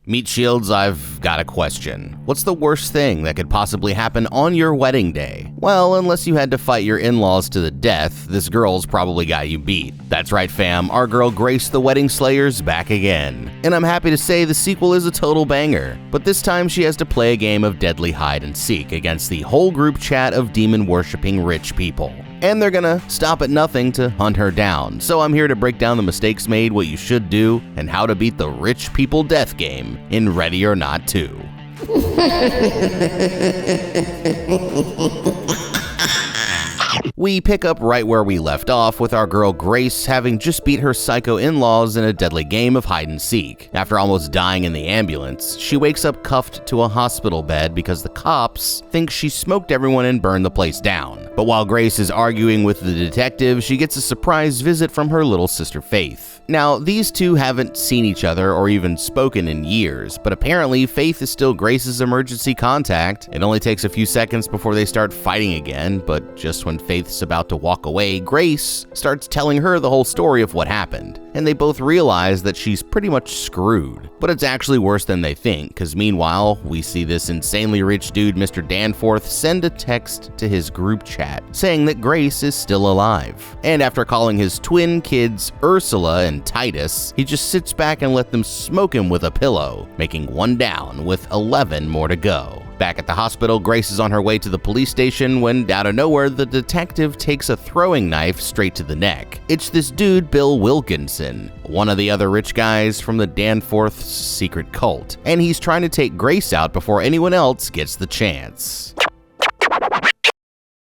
Meat Shields, I've got a question. What's the worst thing that could possibly happen on your wedding day? Well, unless you had to fight your in-laws to the death, this girl's probably got you beat. That's right, fam, our girl Grace the Wedding Slayer's back again. And I'm happy to say the sequel is a total banger. But this time she has to play a game of deadly hide and seek against the whole group chat of demon-worshipping rich people. And they're gonna stop at nothing to hunt her down. So I'm here to break down the mistakes made, what you should do, and how to beat the rich people death game in Ready or Not 2. We pick up right where we left off with our girl Grace having just beat her psycho in-laws in a deadly game of hide and seek. After almost dying in the ambulance, she wakes up cuffed to a hospital bed because the cops think she smoked everyone and burned the place down. But while Grace is arguing with the detective, she gets a surprise visit from her little sister Faith. Now, these two haven't seen each other or even spoken in years, but apparently Faith is still Grace's emergency contact. It only takes a few seconds before they start fighting again, but just when Faith's about to walk away, Grace starts telling her the whole story of what happened, and they both realize that she's pretty much screwed. But it's actually worse than they think, because meanwhile, we see this insanely rich dude, Mr. Danforth, send a text to his group chat saying that Grace is still alive. And after calling his twin kids Ursula and Titus, he just sits back and let them smoke him with a pillow, making one down with 11 more to go. Back at the hospital, Grace is on her way to the police station when, out of nowhere, the detective takes a throwing knife straight to the neck. It's this dude, Bill Wilkinson, one of the other rich guys from the Danforth's secret cult, and he's trying to take Grace out before anyone else gets the chance.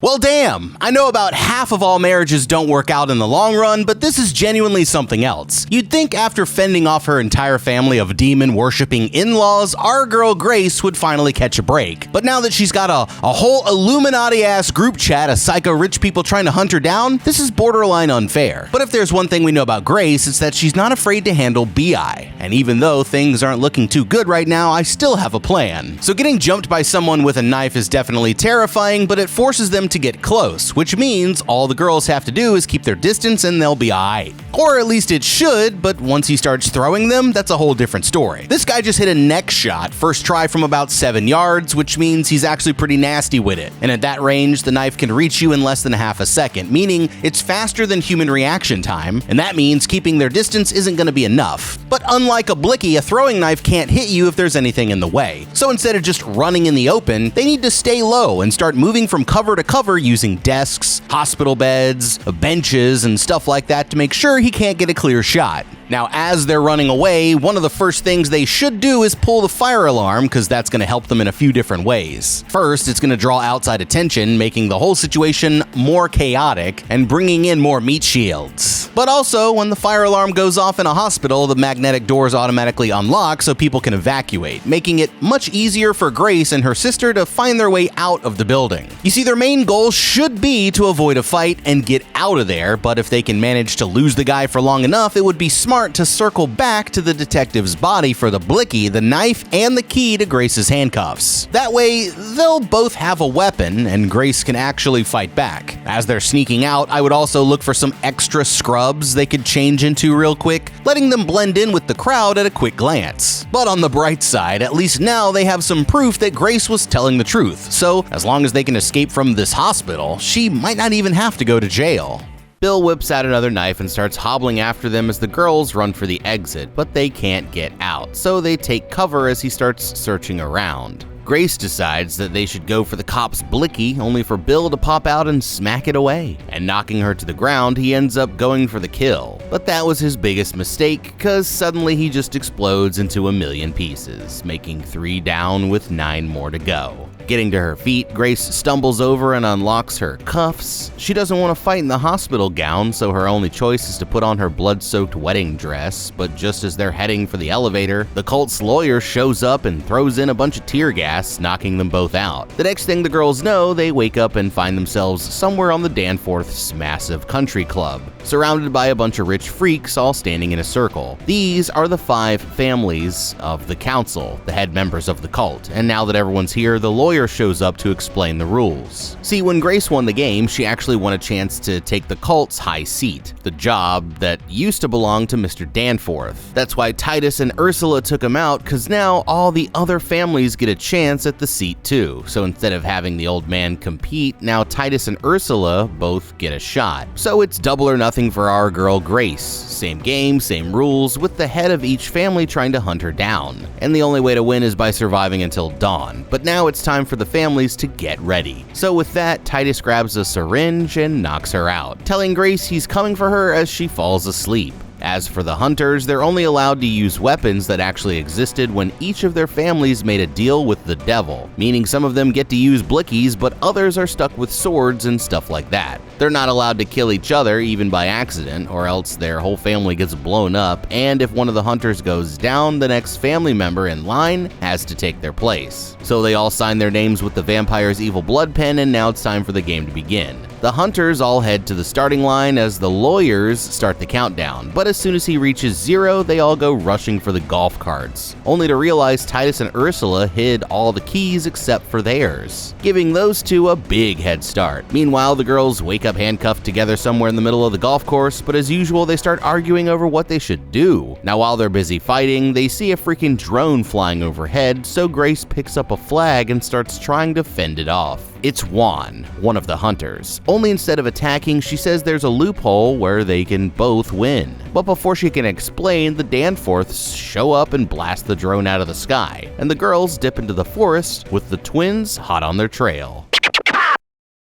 Well, damn, I know about half of all marriages don't work out in the long run, but this is genuinely something else. You'd think after fending off her entire family of demon-worshipping in-laws, our girl Grace would finally catch a break. But now that she's got a whole Illuminati-ass group chat of psycho rich people trying to hunt her down, this is borderline unfair. But if there's one thing we know about Grace, it's that she's not afraid to handle BI. And even though things aren't looking too good right now, I still have a plan. So getting jumped by someone with a knife is definitely terrifying, but it forces them to get close, which means all the girls have to do is keep their distance and they'll be alright. Or at least it should, but once he starts throwing them, that's a whole different story. This guy just hit a neck shot, first try from about 7 yards, which means he's actually pretty nasty with it. And at that range, the knife can reach you in less than half a second, meaning it's faster than human reaction time, and that means keeping their distance isn't going to be enough. But unlike a blicky, a throwing knife can't hit you if there's anything in the way. So instead of just running in the open, they need to stay low and start moving from cover to cover using desks, hospital beds, benches, and stuff like that to make sure he can't get a clear shot. Now, as they're running away, one of the first things they should do is pull the fire alarm, because that's going to help them in a few different ways. First, it's going to draw outside attention, making the whole situation more chaotic and bringing in more meat shields. But also, when the fire alarm goes off in a hospital, the magnetic doors automatically unlock so people can evacuate, making it much easier for Grace and her sister to find their way out of the building. You see, their main goal should be to avoid a fight and get out of there, but if they can manage to lose the guy for long enough, it would be smart to circle back to the detective's body for the blicky, the knife, and the key to Grace's handcuffs. That way, they'll both have a weapon, and Grace can actually fight back. As they're sneaking out, I would also look for some extra scrubs they could change into real quick, letting them blend in with the crowd at a quick glance. But on the bright side, at least now they have some proof that Grace was telling the truth, so as long as they can escape from this hospital, she might not even have to go to jail. Bill whips out another knife and starts hobbling after them as the girls run for the exit, but they can't get out, so they take cover as he starts searching around. Grace decides that they should go for the cop's blicky, only for Bill to pop out and smack it away. And knocking her to the ground, he ends up going for the kill. But that was his biggest mistake, cause suddenly he just explodes into a million pieces, making 3 down with 9 more to go. Getting to her feet, Grace stumbles over and unlocks her cuffs. She doesn't want to fight in the hospital gown, so her only choice is to put on her blood-soaked wedding dress, but just as they're heading for the elevator, the cult's lawyer shows up and throws in a bunch of tear gas, knocking them both out. The next thing the girls know, they wake up and find themselves somewhere on the Danforth's massive country club, surrounded by a bunch of rich freaks all standing in a circle. These are the 5 families of the council, the head members of the cult, and now that everyone's here, the lawyer lawyer shows up to explain the rules. See, when Grace won the game, she actually won a chance to take the cult's high seat, the job that used to belong to Mr. Danforth. That's why Titus and Ursula took him out, because now all the other families get a chance at the seat too. So instead of having the old man compete, now Titus and Ursula both get a shot. So it's double or nothing for our girl Grace. Same game, same rules, with the head of each family trying to hunt her down. And the only way to win is by surviving until dawn. But now it's time for the families to get ready. So with that, Titus grabs a syringe and knocks her out, telling Grace he's coming for her as she falls asleep. As for the hunters, they're only allowed to use weapons that actually existed when each of their families made a deal with the devil, meaning some of them get to use blickies, but others are stuck with swords and stuff like that. They're not allowed to kill each other, even by accident, or else their whole family gets blown up, and if one of the hunters goes down, the next family member in line has to take their place. So they all sign their names with the vampire's evil blood pen, and now it's time for the game to begin. The hunters all head to the starting line as the lawyers start the countdown, but as soon as he reaches 0, they all go rushing for the golf carts, only to realize Titus and Ursula hid all the keys except for theirs, giving those two a big head start. Meanwhile, the girls wake up handcuffed together somewhere in the middle of the golf course, but as usual, they start arguing over what they should do. Now, while they're busy fighting, they see a freaking drone flying overhead, so Grace picks up a flag and starts trying to fend it off. It's Juan, one of the hunters. Only instead of attacking, she says there's a loophole where they can both win. But before she can explain, the Danforths show up and blast the drone out of the sky, and the girls dip into the forest with the twins hot on their trail.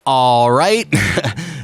All right.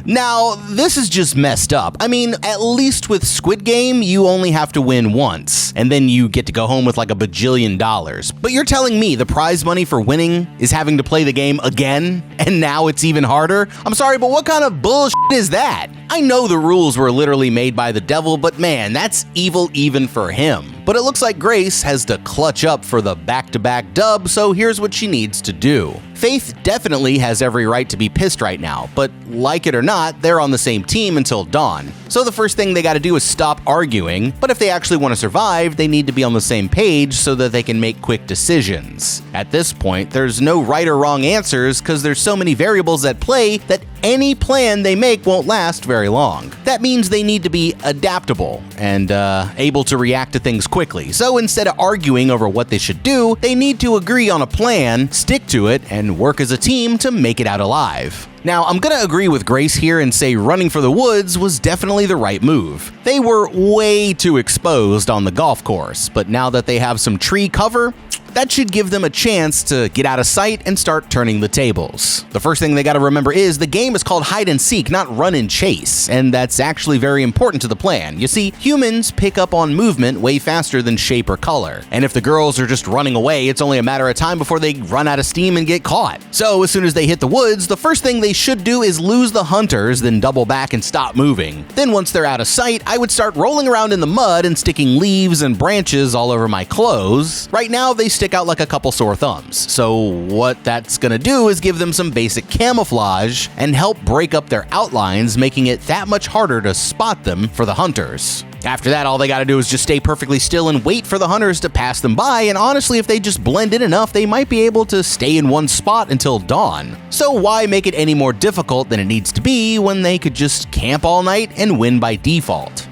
Now, this is just messed up. I mean, at least with Squid Game, you only have to win once, and then you get to go home with like $1 bajillion. But you're telling me the prize money for winning is having to play the game again, and now it's even harder? I'm sorry, but what kind of bullshit is that? I know the rules were literally made by the devil, but man, that's evil even for him. But it looks like Grace has to clutch up for the back-to-back dub, so here's what she needs to do. Faith definitely has every right to be pissed right now, but like it or not, they're on the same team until dawn. So the first thing they gotta do is stop arguing, but if they actually want to survive, they need to be on the same page so that they can make quick decisions. At this point, there's no right or wrong answers because there's so many variables at play that any plan they make won't last very long. That means they need to be adaptable and able to react to things quickly. So instead of arguing over what they should do, they need to agree on a plan, stick to it, and work as a team to make it out alive. Now, I'm gonna agree with Grace here and say running for the woods was definitely the right move. They were way too exposed on the golf course, but now that they have some tree cover, that should give them a chance to get out of sight and start turning the tables. The first thing they gotta remember is the game is called hide and seek, not run and chase, and that's actually very important to the plan. You see, humans pick up on movement way faster than shape or color, and if the girls are just running away, it's only a matter of time before they run out of steam and get caught. So as soon as they hit the woods, the first thing they should do is lose the hunters, then double back and stop moving. Then once they're out of sight, I would start rolling around in the mud and sticking leaves and branches all over my clothes. Right now, they stick out like a couple sore thumbs. So what that's gonna do is give them some basic camouflage and help break up their outlines, making it that much harder to spot them for the hunters. After that, all they gotta do is just stay perfectly still and wait for the hunters to pass them by, and honestly, if they just blend in enough, they might be able to stay in one spot until dawn. So why make it any more difficult than it needs to be when they could just camp all night and win by default?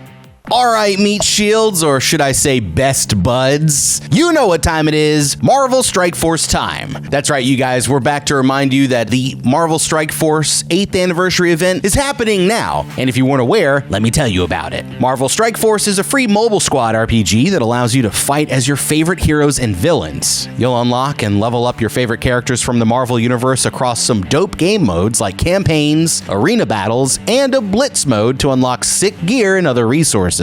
Alright, meat shields, or should I say best buds? You know what time it is, Marvel Strikeforce time. That's right, you guys, we're back to remind you that the Marvel Strikeforce 8th anniversary event is happening now, and if you weren't aware, let me tell you about it. Marvel Strikeforce is a free mobile squad RPG that allows you to fight as your favorite heroes and villains. You'll unlock and level up your favorite characters from the Marvel Universe across some dope game modes like campaigns, arena battles, and a blitz mode to unlock sick gear and other resources.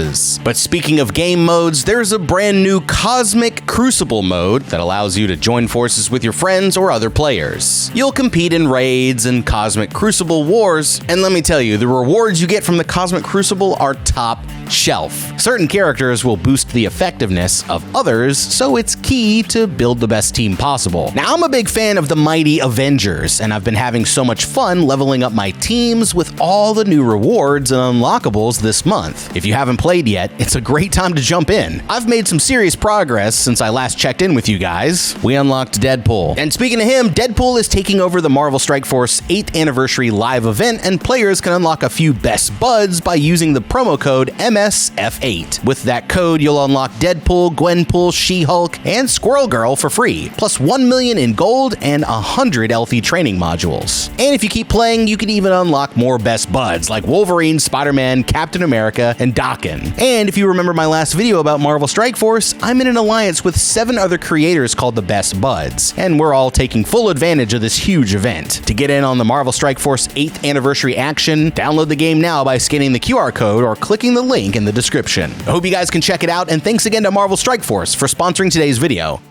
But speaking of game modes, there's a brand new Cosmic Crucible mode that allows you to join forces with your friends or other players. You'll compete in raids and Cosmic Crucible wars, and let me tell you, the rewards you get from the Cosmic Crucible are top shelf. Certain characters will boost the effectiveness of others, so it's key to build the best team possible. Now, I'm a big fan of the mighty Avengers, and I've been having so much fun leveling up my teams with all the new rewards and unlockables this month. If you haven't played yet, it's a great time to jump in. I've made some serious progress since I last checked in with you guys. We unlocked Deadpool. And speaking of him, Deadpool is taking over the Marvel Strikeforce 8th Anniversary live event, and players can unlock a few best buds by using the promo code MSF8. With that code, you'll unlock Deadpool, Gwenpool, She-Hulk, and Squirrel Girl for free, plus 1 million in gold and 100 healthy training modules. And if you keep playing, you can even unlock more best buds like Wolverine, Spider-Man, Captain America, and Daken. And if you remember my last video about Marvel Strikeforce, I'm in an alliance with 7 other creators called the Best Buds, and we're all taking full advantage of this huge event. To get in on the Marvel Strikeforce 8th Anniversary action, download the game now by scanning the QR code or clicking the link in the description. I hope you guys can check it out, and thanks again to Marvel Strikeforce for sponsoring today's video.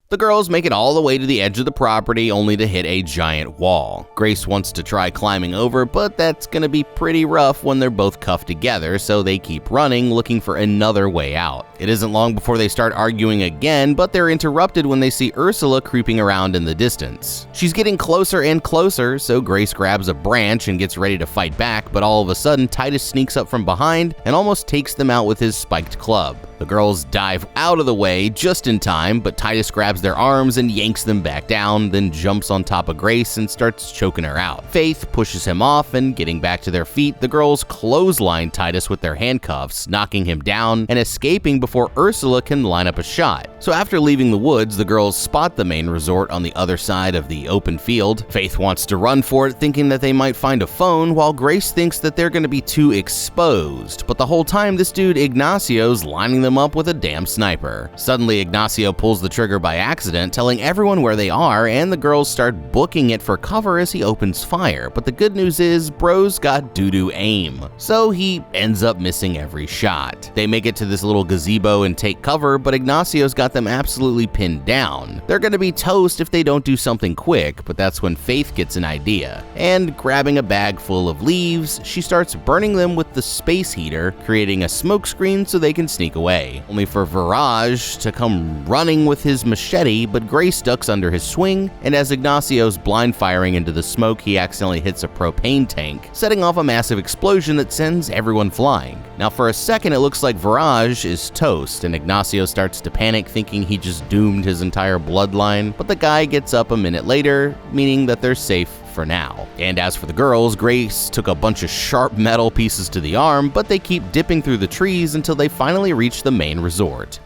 The girls make it all the way to the edge of the property only to hit a giant wall. Grace wants to try climbing over, but that's gonna be pretty rough when they're both cuffed together, so they keep running, looking for another way out. It isn't long before they start arguing again, but they're interrupted when they see Ursula creeping around in the distance. She's getting closer and closer, so Grace grabs a branch and gets ready to fight back, but all of a sudden Titus sneaks up from behind and almost takes them out with his spiked club. The girls dive out of the way just in time, but Titus grabs their arms and yanks them back down, then jumps on top of Grace and starts choking her out. Faith pushes him off, and getting back to their feet, the girls clothesline Titus with their handcuffs, knocking him down and escaping before Ursula can line up a shot. So after leaving the woods, the girls spot the main resort on the other side of the open field. Faith wants to run for it, thinking that they might find a phone, while Grace thinks that they're going to be too exposed. But the whole time, this dude Ignacio's lining them up with a damn sniper. Suddenly, Ignacio pulls the trigger by accident, telling everyone where they are, and the girls start booking it for cover as he opens fire. But the good news is, bro's got doo-doo aim, so he ends up missing every shot. They make it to this little gazebo and take cover, but Ignacio's got them absolutely pinned down. They're gonna be toast if they don't do something quick, but that's when Faith gets an idea. And grabbing a bag full of leaves, she starts burning them with the space heater, creating a smoke screen so they can sneak away. Only for Viraj to come running with his machete, but Grace ducks under his swing, and as Ignacio's blind firing into the smoke, he accidentally hits a propane tank, setting off a massive explosion that sends everyone flying. Now for a second, it looks like Viraj is toast, and Ignacio starts to panic, thinking he just doomed his entire bloodline, but the guy gets up a minute later, meaning that they're safe for now. And as for the girls, Grace took a bunch of sharp metal pieces to the arm, but they keep dipping through the trees until they finally reach the main resort.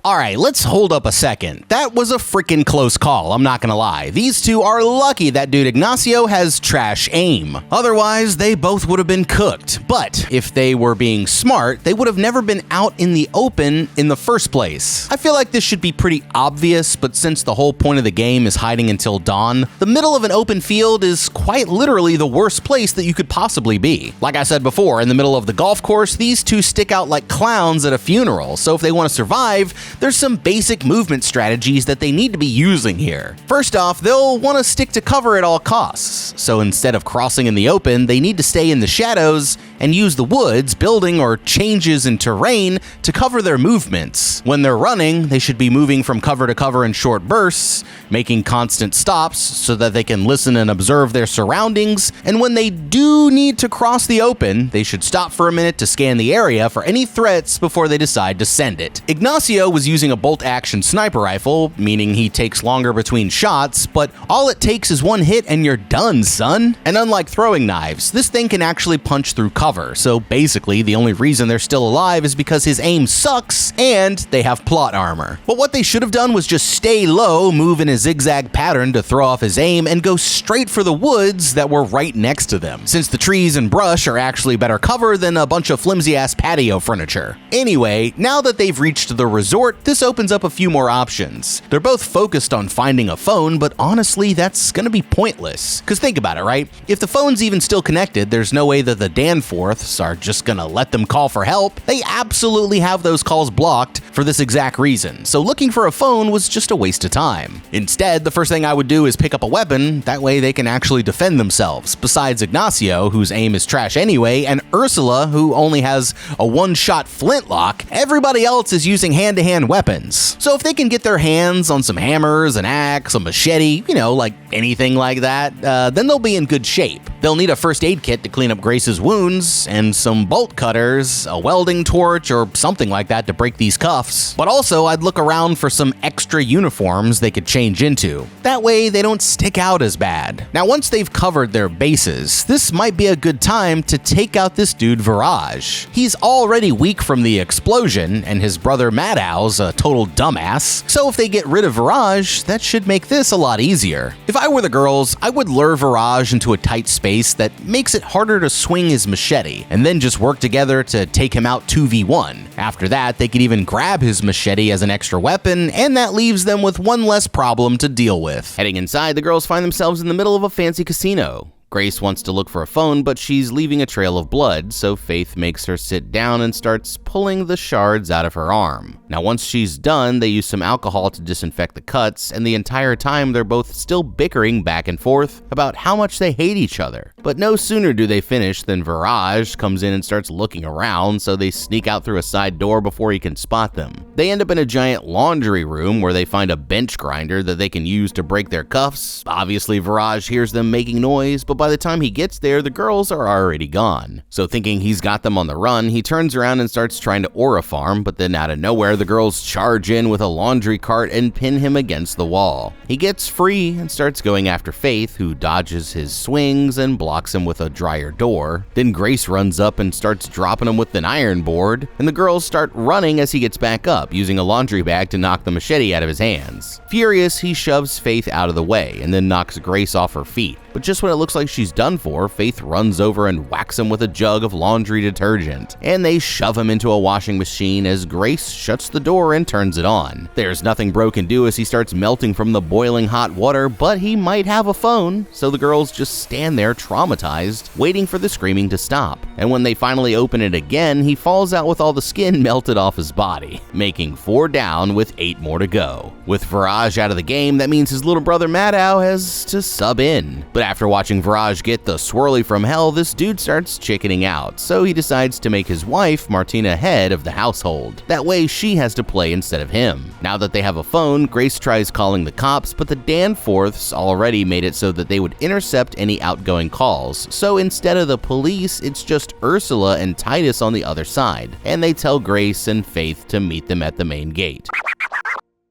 Alright, let's hold up a second. That was a freaking close call, I'm not gonna lie. These two are lucky that dude Ignacio has trash aim. Otherwise, they both would have been cooked. But if they were being smart, they would have never been out in the open in the first place. I feel like this should be pretty obvious, but since the whole point of the game is hiding until dawn, the middle of an open field is quite literally the worst place that you could possibly be. Like I said before, in the middle of the golf course, these two stick out like clowns at a funeral, so if they want to survive, there's some basic movement strategies that they need to be using here. First off, they'll want to stick to cover at all costs. So instead of crossing in the open, they need to stay in the shadows and use the woods, building, or changes in terrain to cover their movements. When they're running, they should be moving from cover to cover in short bursts, making constant stops so that they can listen and observe their surroundings. And when they do need to cross the open, they should stop for a minute to scan the area for any threats before they decide to send it. Ignacio was using a bolt-action sniper rifle, meaning he takes longer between shots, but all it takes is one hit and you're done, son. And unlike throwing knives, this thing can actually punch through cover, so basically the only reason they're still alive is because his aim sucks and they have plot armor. But what they should have done was just stay low, move in a zigzag pattern to throw off his aim, and go straight for the woods that were right next to them, since the trees and brush are actually better cover than a bunch of flimsy-ass patio furniture. Anyway, now that they've reached the resort, short, this opens up a few more options. They're both focused on finding a phone, but honestly, that's gonna be pointless. Cause think about it, right? If the phone's even still connected, there's no way that the Danforths are just gonna let them call for help. They absolutely have those calls blocked for this exact reason, so looking for a phone was just a waste of time. Instead, the first thing I would do is pick up a weapon, that way they can actually defend themselves, besides Ignacio, whose aim is trash anyway, and Ursula, who only has a one-shot flintlock. Everybody else is using hand-to-hand weapons. So if they can get their hands on some hammers, an axe, a machete, like anything like that, then they'll be in good shape. They'll need a first aid kit to clean up Grace's wounds, and some bolt cutters, a welding torch, or something like that to break these cuffs. But also, I'd look around for some extra uniforms they could change into. That way, they don't stick out as bad. Now, once they've covered their bases, this might be a good time to take out this dude Viraj. He's already weak from the explosion, and his brother Madow's a total dumbass. So if they get rid of Viraj, that should make this a lot easier. If I were the girls, I would lure Viraj into a tight space that makes it harder to swing his machete, and then just work together to take him out 2v1. After that, they could even grab his machete as an extra weapon, and that leaves them with one less problem to deal with. Heading inside, the girls find themselves in the middle of a fancy casino. Grace wants to look for a phone, but she's leaving a trail of blood, so Faith makes her sit down and starts pulling the shards out of her arm. Now, once she's done, they use some alcohol to disinfect the cuts, and the entire time they're both still bickering back and forth about how much they hate each other. But no sooner do they finish than Viraj comes in and starts looking around, so they sneak out through a side door before he can spot them. They end up in a giant laundry room where they find a bench grinder that they can use to break their cuffs. Obviously, Viraj hears them making noise, but by the time he gets there, the girls are already gone. So thinking he's got them on the run, he turns around and starts trying to aura farm, but then out of nowhere, the girls charge in with a laundry cart and pin him against the wall. He gets free and starts going after Faith, who dodges his swings and blocks him with a dryer door. Then Grace runs up and starts dropping him with an iron board, and the girls start running as he gets back up, using a laundry bag to knock the machete out of his hands. Furious, he shoves Faith out of the way and then knocks Grace off her feet. But just when it looks like she's done for, Faith runs over and whacks him with a jug of laundry detergent, and they shove him into a washing machine as Grace shuts the door and turns it on. There's nothing Bro can do as he starts melting from the boiling hot water, but he might have a phone, so the girls just stand there traumatized, waiting for the screaming to stop. And when they finally open it again, he falls out with all the skin melted off his body, making 4 down with 8 more to go. With Viraj out of the game, that means his little brother Madow has to sub in. But after watching Viraj get the swirly from hell, this dude starts chickening out, so he decides to make his wife, Martina, head of the household. That way she has to play instead of him. Now that they have a phone, Grace tries calling the cops, but the Danforths already made it so that they would intercept any outgoing calls. So instead of the police, it's just Ursula and Titus on the other side, and they tell Grace and Faith to meet them at the main gate.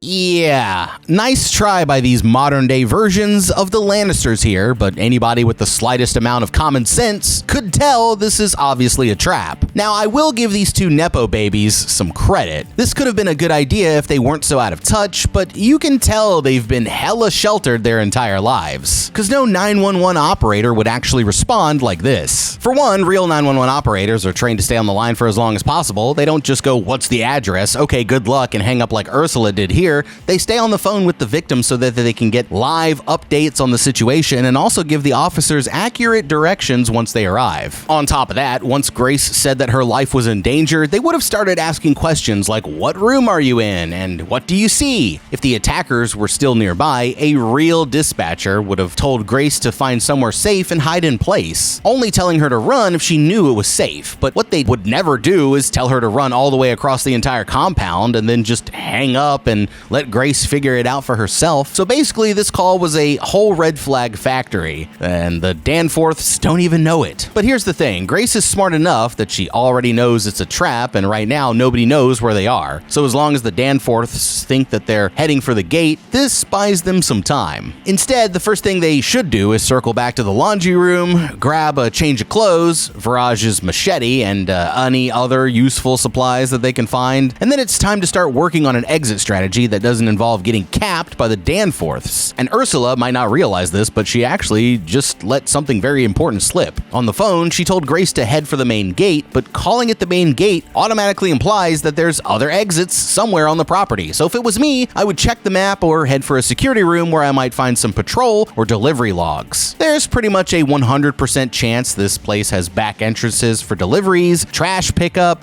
Yeah, nice try by these modern-day versions of the Lannisters here, but anybody with the slightest amount of common sense could tell this is obviously a trap. Now, I will give these two Nepo babies some credit. This could have been a good idea if they weren't so out of touch, but you can tell they've been hella sheltered their entire lives, because no 911 operator would actually respond like this. For one, real 911 operators are trained to stay on the line for as long as possible. They don't just go, "What's the address? Okay, good luck," and hang up like Ursula did here. They stay on the phone with the victim so that they can get live updates on the situation and also give the officers accurate directions once they arrive. On top of that, once Grace said that her life was in danger, they would have started asking questions like, "What room are you in?" and "What do you see?" If the attackers were still nearby, a real dispatcher would have told Grace to find somewhere safe and hide in place, only telling her to run if she knew it was safe. But what they would never do is tell her to run all the way across the entire compound and then just hang up and let Grace figure it out for herself. So basically, this call was a whole red flag factory, and the Danforths don't even know it. But here's the thing, Grace is smart enough that she already knows it's a trap, and right now nobody knows where they are. So as long as the Danforths think that they're heading for the gate, this buys them some time. Instead, the first thing they should do is circle back to the laundry room, grab a change of clothes, Viraj's machete, and any other useful supplies that they can find, and then it's time to start working on an exit strategy that doesn't involve getting capped by the Danforths. And Ursula might not realize this, but she actually just let something very important slip. On the phone, she told Grace to head for the main gate, but calling it the main gate automatically implies that there's other exits somewhere on the property. So if it was me, I would check the map or head for a security room where I might find some patrol or delivery logs. There's pretty much a 100% chance this place has back entrances for deliveries, trash pickup,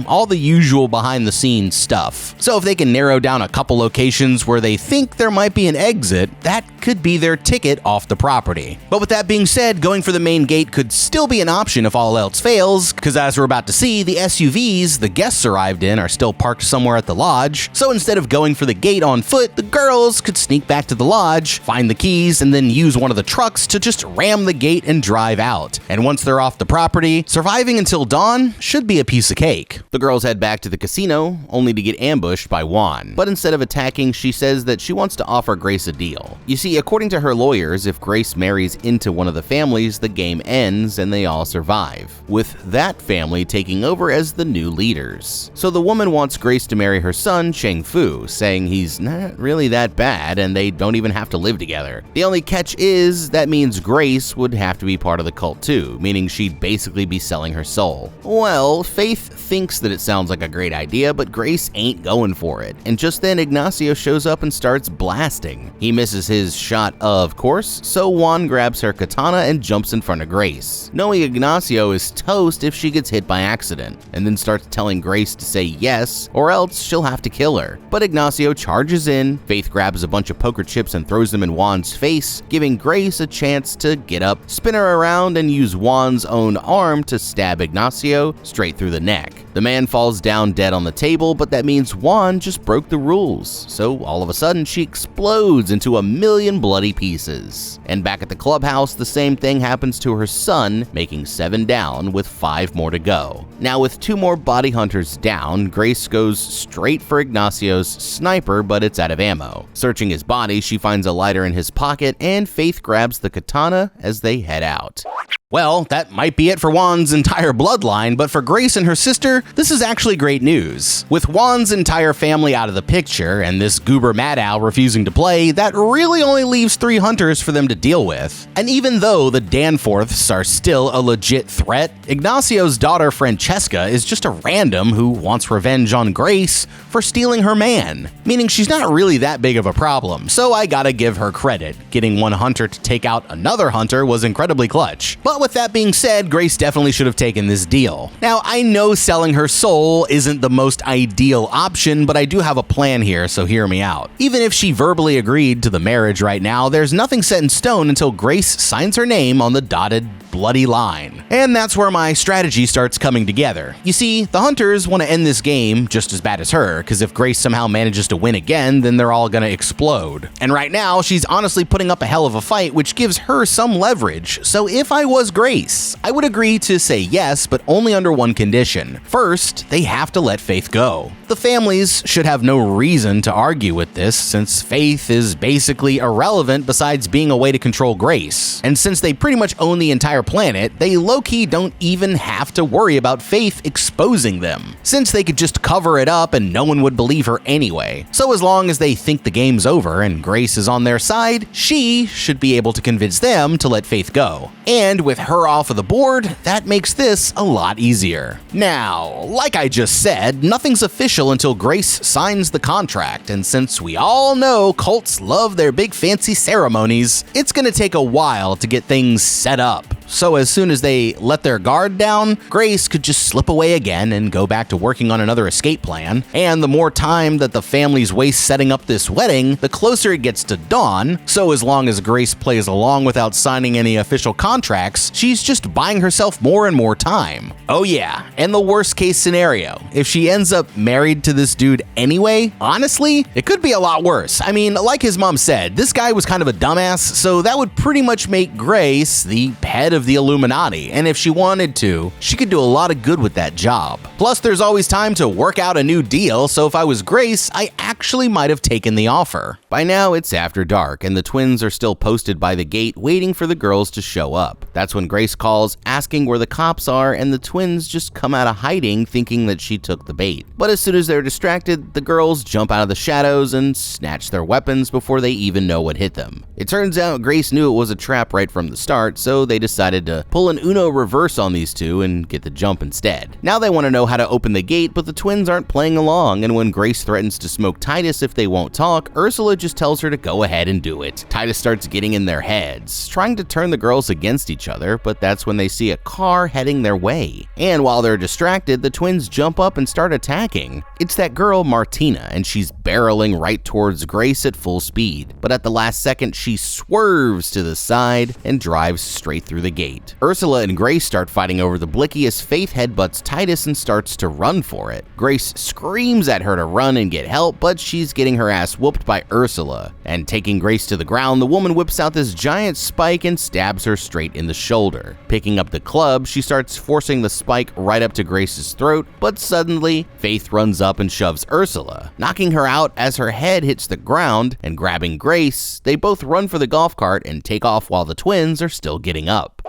all the usual behind the scenes stuff. So if they can narrow down a couple locations where they think there might be an exit, that could be their ticket off the property. But with that being said, going for the main gate could still be an option if all else fails, because as we're about to see, the SUVs the guests arrived in are still parked somewhere at the lodge. So instead of going for the gate on foot, the girls could sneak back to the lodge, find the keys, and then use one of the trucks to just ram the gate and drive out. And once they're off the property, surviving until dawn should be a piece of cake. The girls head back to the casino, only to get ambushed by Juan. But instead of attacking, she says that she wants to offer Grace a deal. You see, according to her lawyers, if Grace marries into one of the families, the game ends and they all survive, with that family taking over as the new leaders. So the woman wants Grace to marry her son, Cheng Fu, saying he's not really that bad and they don't even have to live together. The only catch is that means Grace would have to be part of the cult too, meaning she'd basically be selling her soul. Well, Faith thinks that it sounds like a great idea, but Grace ain't going for it. And just then Ignacio shows up and starts blasting. He misses his shot, of course, so Juan grabs her katana and jumps in front of Grace, knowing Ignacio is toast if she gets hit by accident, and then starts telling Grace to say yes, or else she'll have to kill her. But Ignacio charges in, Faith grabs a bunch of poker chips and throws them in Juan's face, giving Grace a chance to get up, spin her around, and use Juan's own arm to stab Ignacio straight through the neck. The man falls down dead on the table, but that means Juan just broke the rules, so all of a sudden she explodes into a million bloody pieces. And back at the clubhouse, the same thing happens to her son, making 7 down with 5 more to go. Now with 2 more body hunters down, Grace goes straight for Ignacio's sniper, but it's out of ammo. Searching his body, she finds a lighter in his pocket, and Faith grabs the katana as they head out. Well, that might be it for Juan's entire bloodline, but for Grace and her sister, this is actually great news. With Juan's entire family out of the picture and this goober Mad Owl refusing to play, that really only leaves 3 hunters for them to deal with. And even though the Danforths are still a legit threat, Ignacio's daughter Francesca is just a random who wants revenge on Grace for stealing her man, meaning she's not really that big of a problem, so I gotta give her credit. Getting one hunter to take out another hunter was incredibly clutch. But with that being said, Grace definitely should have taken this deal. Now, I know selling her soul isn't the most ideal option, but I do have a plan here, so hear me out. Even if she verbally agreed to the marriage right now, there's nothing set in stone until Grace signs her name on the dotted bloody line. And that's where my strategy starts coming together. You see, the hunters want to end this game just as bad as her, because if Grace somehow manages to win again, then they're all gonna explode. And right now, she's honestly putting up a hell of a fight, which gives her some leverage. So if I was Grace, I would agree to say yes, but only under one condition. First, they have to let Faith go. The families should have no reason to argue with this, since Faith is basically irrelevant besides being a way to control Grace. And since they pretty much own the entire planet, they low-key don't even have to worry about Faith exposing them, since they could just cover it up and no one would believe her anyway. So as long as they think the game's over and Grace is on their side, she should be able to convince them to let Faith go. And with her off of the board, that makes this a lot easier. Now, like I just said, nothing's official until Grace signs the contract, and since we all know cults love their big fancy ceremonies, it's gonna take a while to get things set up. So as soon as they let their guard down, Grace could just slip away again and go back to working on another escape plan. And the more time that the families waste setting up this wedding, the closer it gets to dawn. So as long as Grace plays along without signing any official contracts, she's just buying herself more and more time. Oh yeah, and the worst case scenario, if she ends up married to this dude anyway, honestly, it could be a lot worse. I mean, like his mom said, this guy was kind of a dumbass, so that would pretty much make Grace the head of the Illuminati, and if she wanted to, she could do a lot of good with that job. Plus, there's always time to work out a new deal, so if I was Grace, I actually might have taken the offer. By now, it's after dark, and the twins are still posted by the gate waiting for the girls to show up. That's when Grace calls, asking where the cops are, and the twins just come out of hiding thinking that she took the bait. But as soon as they're distracted, the girls jump out of the shadows and snatch their weapons before they even know what hit them. It turns out Grace knew it was a trap right from the start, so they decided to pull an Uno reverse on these two and get the jump instead. Now they want to know how to open the gate, but the twins aren't playing along, and when Grace threatens to smoke Titus if they won't talk, Ursula just tells her to go ahead and do it. Titus starts getting in their heads, trying to turn the girls against each other, but that's when they see a car heading their way. And while they're distracted, the twins jump up and start attacking. It's that girl Martina, and she's barreling right towards Grace at full speed. But at the last second, she swerves to the side and drives straight through the gate. Ursula and Grace start fighting over the blicky as Faith headbutts Titus and starts to run for it. Grace screams at her to run and get help, but she's getting her ass whooped by Ursula. And taking Grace to the ground, the woman whips out this giant spike and stabs her straight in the shoulder. Picking up the club, she starts forcing the spike right up to Grace's throat, but suddenly, Faith runs up and shoves Ursula, knocking her out as her head hits the ground, and grabbing Grace, they both run for the golf cart and take off while the twins are still getting up.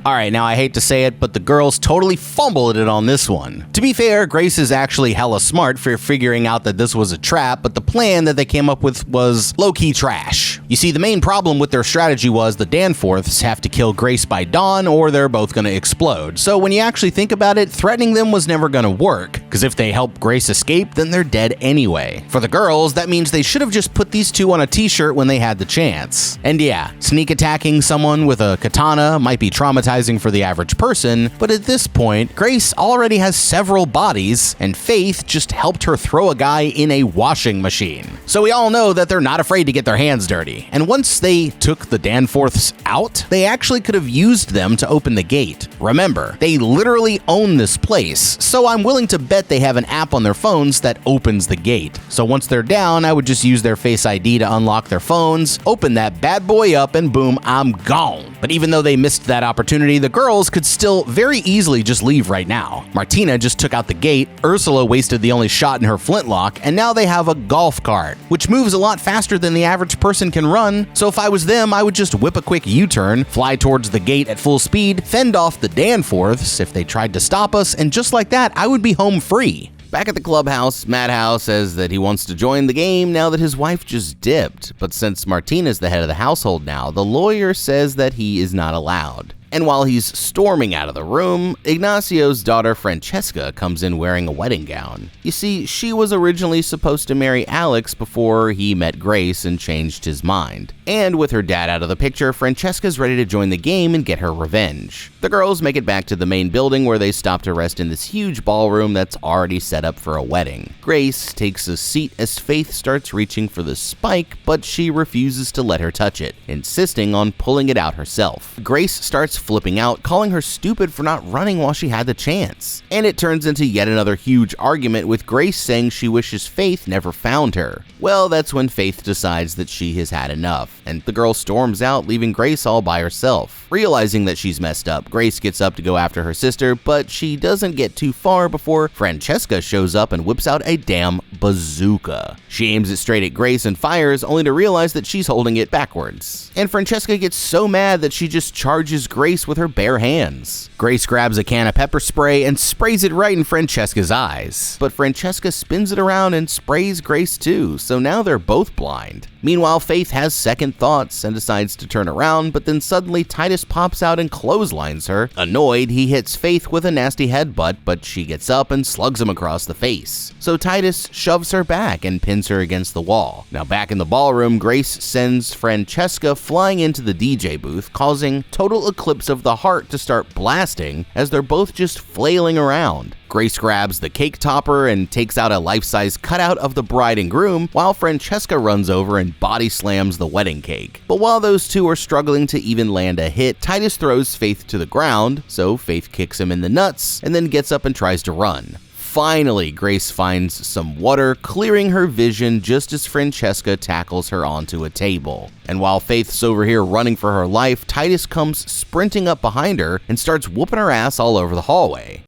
Alright, now I hate to say it, but the girls totally fumbled it on this one. To be fair, Grace is actually hella smart for figuring out that this was a trap, but the plan that they came up with was low-key trash. You see, the main problem with their strategy was the Danforths have to kill Grace by dawn or they're both gonna explode. So when you actually think about it, threatening them was never gonna work, because if they help Grace escape, then they're dead anyway. For the girls, that means they should have just put these two on a t-shirt when they had the chance. And yeah, sneak attacking someone with a katana might be traumatizing for the average person, but at this point, Grace already has several bodies, and Faith just helped her throw a guy in a washing machine. So we all know that they're not afraid to get their hands dirty. And once they took the Danforths out, they actually could have used them to open the gate. Remember, they literally own this place, so I'm willing to bet they have an app on their phones that opens the gate. So once they're down, I would just use their Face ID to unlock their phones, open that bad boy up, and boom, I'm gone. But even though they missed that opportunity, the girls could still very easily just leave right now. Martina just took out the gate, Ursula wasted the only shot in her flintlock, and now they have a golf cart, which moves a lot faster than the average person can run. So if I was them, I would just whip a quick U-turn, fly towards the gate at full speed, fend off the Danforths if they tried to stop us, and just like that, I would be home free. Back at the clubhouse, Madhouse says that he wants to join the game now that his wife just dipped, but since Martina's the head of the household now, the lawyer says that he is not allowed. And while he's storming out of the room, Ignacio's daughter Francesca comes in wearing a wedding gown. You see, she was originally supposed to marry Alex before he met Grace and changed his mind. And with her dad out of the picture, Francesca's ready to join the game and get her revenge. The girls make it back to the main building where they stop to rest in this huge ballroom that's already set up for a wedding. Grace takes a seat as Faith starts reaching for the spike, but she refuses to let her touch it, insisting on pulling it out herself. Grace starts flipping out, calling her stupid for not running while she had the chance. And it turns into yet another huge argument with Grace saying she wishes Faith never found her. Well, that's when Faith decides that she has had enough, and the girl storms out, leaving Grace all by herself. Realizing that she's messed up, Grace gets up to go after her sister, but she doesn't get too far before Francesca shows up and whips out a damn bazooka. She aims it straight at Grace and fires, only to realize that she's holding it backwards. And Francesca gets so mad that she just charges Grace with her bare hands. Grace grabs a can of pepper spray and sprays it right in Francesca's eyes. But Francesca spins it around and sprays Grace too, so now they're both blind. Meanwhile, Faith has second thoughts and decides to turn around, but then suddenly Titus pops out and clotheslines her. Annoyed, he hits Faith with a nasty headbutt, but she gets up and slugs him across the face. So Titus shoves her back and pins her against the wall. Now back in the ballroom, Grace sends Francesca flying into the DJ booth, causing total eclipse of the heart to start blasting as they're both just flailing around. Grace grabs the cake topper and takes out a life-size cutout of the bride and groom, while Francesca runs over and body slams the wedding cake. But while those two are struggling to even land a hit, Titus throws Faith to the ground, so Faith kicks him in the nuts and then gets up and tries to run. Finally, Grace finds some water, clearing her vision just as Francesca tackles her onto a table. And while Faith's over here running for her life, Titus comes sprinting up behind her and starts whooping her ass all over the hallway.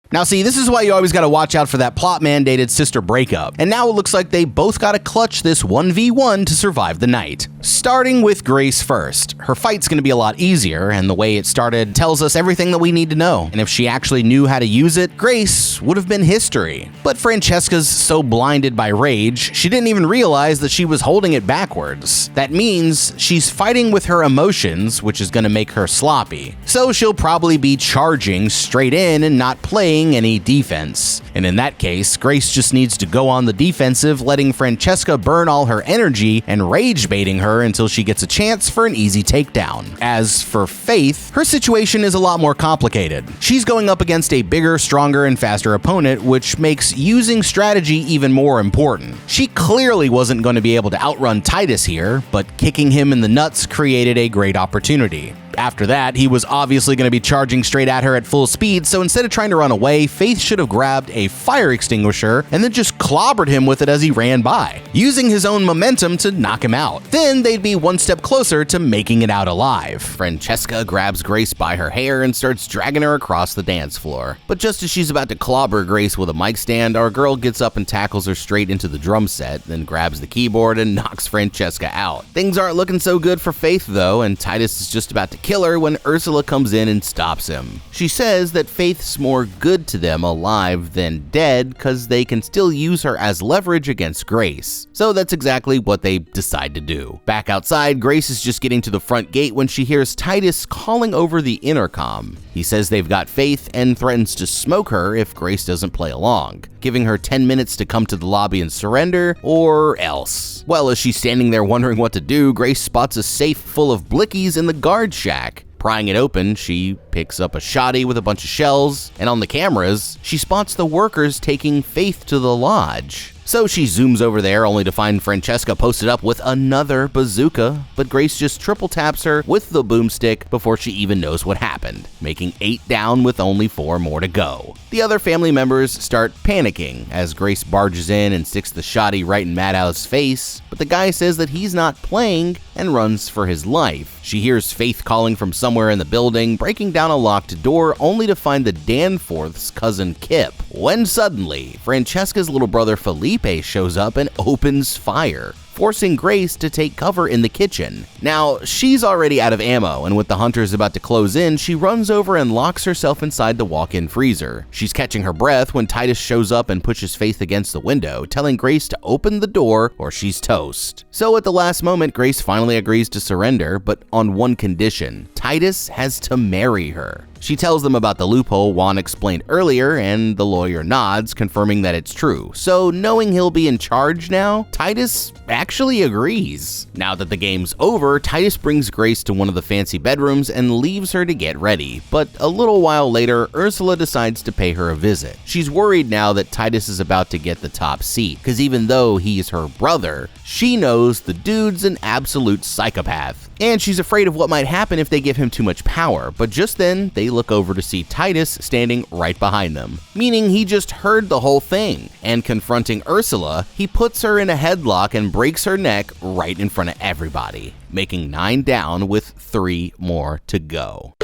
Now see, this is why you always gotta watch out for that plot-mandated sister breakup. And now it looks like they both gotta clutch this 1v1 to survive the night. Starting with Grace first. Her fight's gonna be a lot easier, and the way it started tells us everything that we need to know. And if she actually knew how to use it, Grace would have been history. But Francesca's so blinded by rage, she didn't even realize that she was holding it backwards. That means she's fighting with her emotions, which is gonna make her sloppy. So she'll probably be charging straight in and not playing any defense. And in that case, Grace just needs to go on the defensive, letting Francesca burn all her energy and rage baiting her until she gets a chance for an easy takedown. As for Faith, her situation is a lot more complicated. She's going up against a bigger, stronger, and faster opponent, which makes using strategy even more important. She clearly wasn't going to be able to outrun Titus here, but kicking him in the nuts created a great opportunity. After that, he was obviously going to be charging straight at her at full speed, so instead of trying to run away, Faith should have grabbed a fire extinguisher and then just clobbered him with it as he ran by, using his own momentum to knock him out. Then they'd be one step closer to making it out alive. Francesca grabs Grace by her hair and starts dragging her across the dance floor. But just as she's about to clobber Grace with a mic stand, our girl gets up and tackles her straight into the drum set, then grabs the keyboard and knocks Francesca out. Things aren't looking so good for Faith though, and Titus is just about to kill her when Ursula comes in and stops him. She says that Faith's more good to them alive than dead because they can still use her as leverage against Grace. So that's exactly what they decide to do. Back outside, Grace is just getting to the front gate when she hears Titus calling over the intercom. He says they've got Faith and threatens to smoke her if Grace doesn't play along, giving her 10 minutes to come to the lobby and surrender, or else. Well, as she's standing there wondering what to do, Grace spots a safe full of blickies in the guard shack. Prying it open, she picks up a shotty with a bunch of shells, and on the cameras, she spots the workers taking Faith to the lodge. So she zooms over there only to find Francesca posted up with another bazooka, but Grace just triple taps her with the boomstick before she even knows what happened, making 8 down with only 4 more to go. The other family members start panicking as Grace barges in and sticks the shotty right in Madhouse's face, but the guy says that he's not playing and runs for his life. She hears Faith calling from somewhere in the building, breaking down a locked door only to find the Danforth's cousin Kip, when suddenly Francesca's little brother Felipe shows up and opens fire, forcing Grace to take cover in the kitchen. Now, she's already out of ammo, and with the hunters about to close in, she runs over and locks herself inside the walk-in freezer. She's catching her breath when Titus shows up and pushes Faith against the window, telling Grace to open the door or she's toast. So at the last moment, Grace finally agrees to surrender, but on one condition: Titus has to marry her. She tells them about the loophole Juan explained earlier, and the lawyer nods, confirming that it's true. So knowing he'll be in charge now, Titus actually agrees. Now that the game's over, Titus brings Grace to one of the fancy bedrooms and leaves her to get ready. But a little while later, Ursula decides to pay her a visit. She's worried now that Titus is about to get the top seat, because even though he's her brother, she knows the dude's an absolute psychopath. And she's afraid of what might happen if they give him too much power, but just then, they look over to see Titus standing right behind them, meaning he just heard the whole thing. And confronting Ursula, he puts her in a headlock and breaks her neck right in front of everybody, making 9 down with 3 more to go.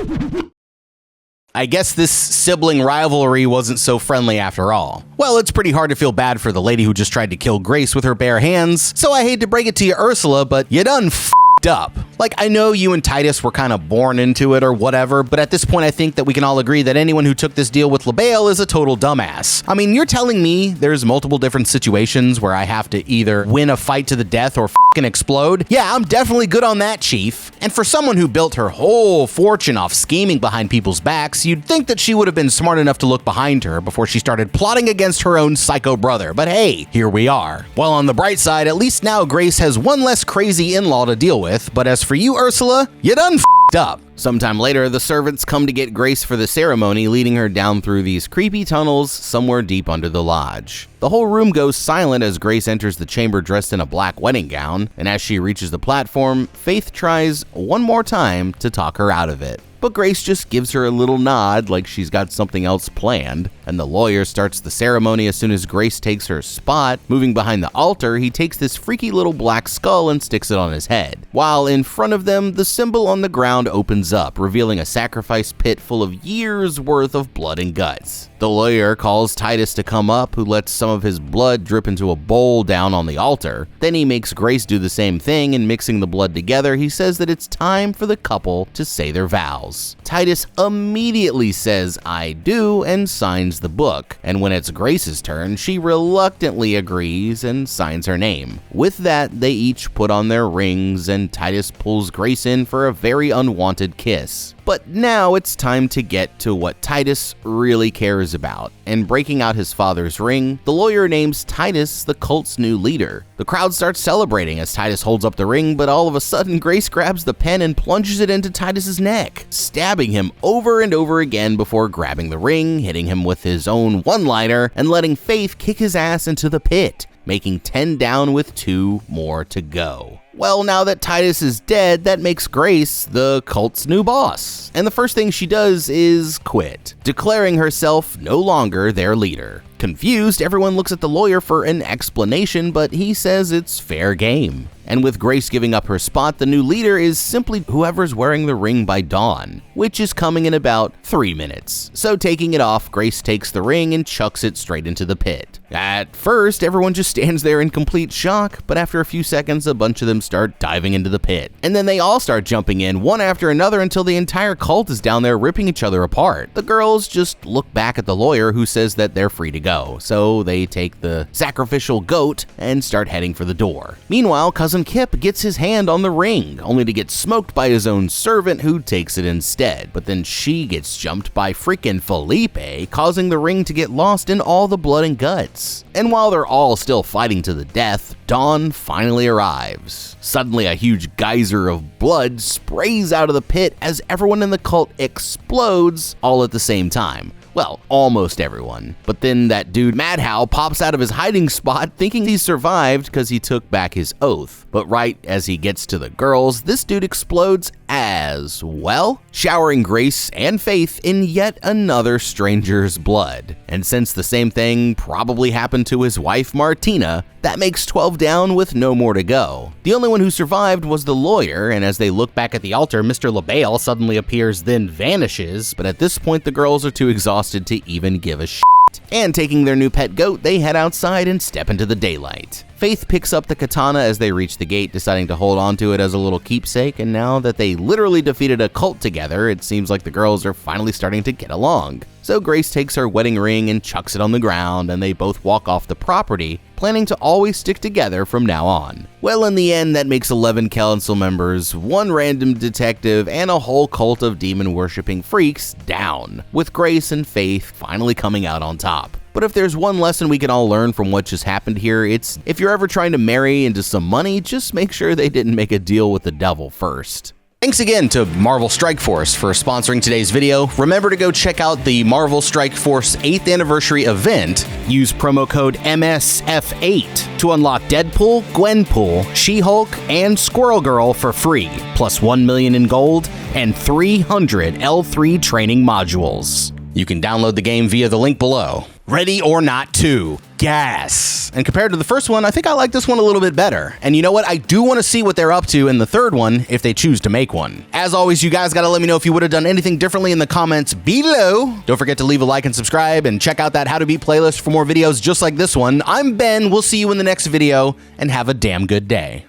I guess this sibling rivalry wasn't so friendly after all. Well, it's pretty hard to feel bad for the lady who just tried to kill Grace with her bare hands, so I hate to break it to you, Ursula, but you done f***ed up. Like, I know you and Titus were kind of born into it or whatever, but at this point I think that we can all agree that anyone who took this deal with LaBelle is a total dumbass. I mean, you're telling me there's multiple different situations where I have to either win a fight to the death or f***ing explode? Yeah, I'm definitely good on that, Chief. And for someone who built her whole fortune off scheming behind people's backs, you'd think that she would have been smart enough to look behind her before she started plotting against her own psycho brother. But hey, here we are. Well, on the bright side, at least now Grace has one less crazy in-law to deal with, but as for you, Ursula, you done f***ed up. Sometime later, the servants come to get Grace for the ceremony, leading her down through these creepy tunnels somewhere deep under the lodge. The whole room goes silent as Grace enters the chamber dressed in a black wedding gown, and as she reaches the platform, Faith tries one more time to talk her out of it. but Grace just gives her a little nod like she's got something else planned, and the lawyer starts the ceremony as soon as Grace takes her spot. Moving behind the altar, he takes this freaky little black skull and sticks it on his head. While in front of them, the symbol on the ground opens up, revealing a sacrifice pit full of years worth of blood and guts. The lawyer calls Titus to come up, who lets some of his blood drip into a bowl down on the altar. Then he makes Grace do the same thing, and mixing the blood together, he says that it's time for the couple to say their vows. Titus immediately says, "I do," and signs the book. And when it's Grace's turn, she reluctantly agrees and signs her name. With that, they each put on their rings, and Titus pulls Grace in for a very unwanted kiss. But now it's time to get to what Titus really cares about. And breaking out his father's ring, the lawyer names Titus the cult's new leader. The crowd starts celebrating as Titus holds up the ring, but all of a sudden Grace grabs the pen and plunges it into Titus's neck, stabbing him over and over again before grabbing the ring, hitting him with his own one-liner, and letting Faith kick his ass into the pit, making 10 down with 2 more to go. Well, now that Titus is dead, that makes Grace the cult's new boss. And the first thing she does is quit, declaring herself no longer their leader. Confused, everyone looks at the lawyer for an explanation, but he says it's fair game. And with Grace giving up her spot, the new leader is simply whoever's wearing the ring by dawn, which is coming in about 3 minutes. So taking it off, Grace takes the ring and chucks it straight into the pit. At first, everyone just stands there in complete shock, but after a few seconds, a bunch of them start diving into the pit. And then they all start jumping in, one after another, until the entire cult is down there ripping each other apart. The girls just look back at the lawyer, who says that they're free to go, so they take the sacrificial goat and start heading for the door. Meanwhile, Cousin Kip gets his hand on the ring, only to get smoked by his own servant, who takes it instead. But then she gets jumped by freaking Felipe, causing the ring to get lost in all the blood and guts. And while they're all still fighting to the death, dawn finally arrives. Suddenly, a huge geyser of blood sprays out of the pit as everyone in the cult explodes all at the same time. Well, almost everyone. But then that dude Mad Hal pops out of his hiding spot thinking he survived because he took back his oath. But right as he gets to the girls, this dude explodes as well, showering Grace and Faith in yet another stranger's blood. And since the same thing probably happened to his wife Martina, that makes 12 down with no more to go. The only one who survived was the lawyer, and as they look back at the altar, Mr. LaBelle suddenly appears, then vanishes, but at this point the girls are too exhausted to even give a shit. And taking their new pet goat, they head outside and step into the daylight. Faith picks up the katana as they reach the gate, deciding to hold on to it as a little keepsake, and now that they literally defeated a cult together, it seems like the girls are finally starting to get along. So Grace takes her wedding ring and chucks it on the ground, and they both walk off the property, planning to always stick together from now on. Well, in the end, that makes 11 council members, 1 random detective, and a whole cult of demon-worshipping freaks down, with Grace and Faith finally coming out on top. But if there's one lesson we can all learn from what just happened here, it's if you're ever trying to marry into some money, just make sure they didn't make a deal with the devil first. Thanks again to Marvel Strikeforce for sponsoring today's video. Remember to go check out the Marvel Strikeforce 8th anniversary event. Use promo code MSF8 to unlock Deadpool, Gwenpool, She-Hulk, and Squirrel Girl for free, plus 1 million in gold and 300 L3 training modules. You can download the game via the link below. Ready or Not 2. Gas. And compared to the first one, I think I like this one a little bit better. And you know what? I do want to see what they're up to in the third one if they choose to make one. As always, you guys got to let me know if you would have done anything differently in the comments below. Don't forget to leave a like and subscribe and check out that How to Beat playlist for more videos just like this one. I'm Ben. We'll see you in the next video and have a damn good day.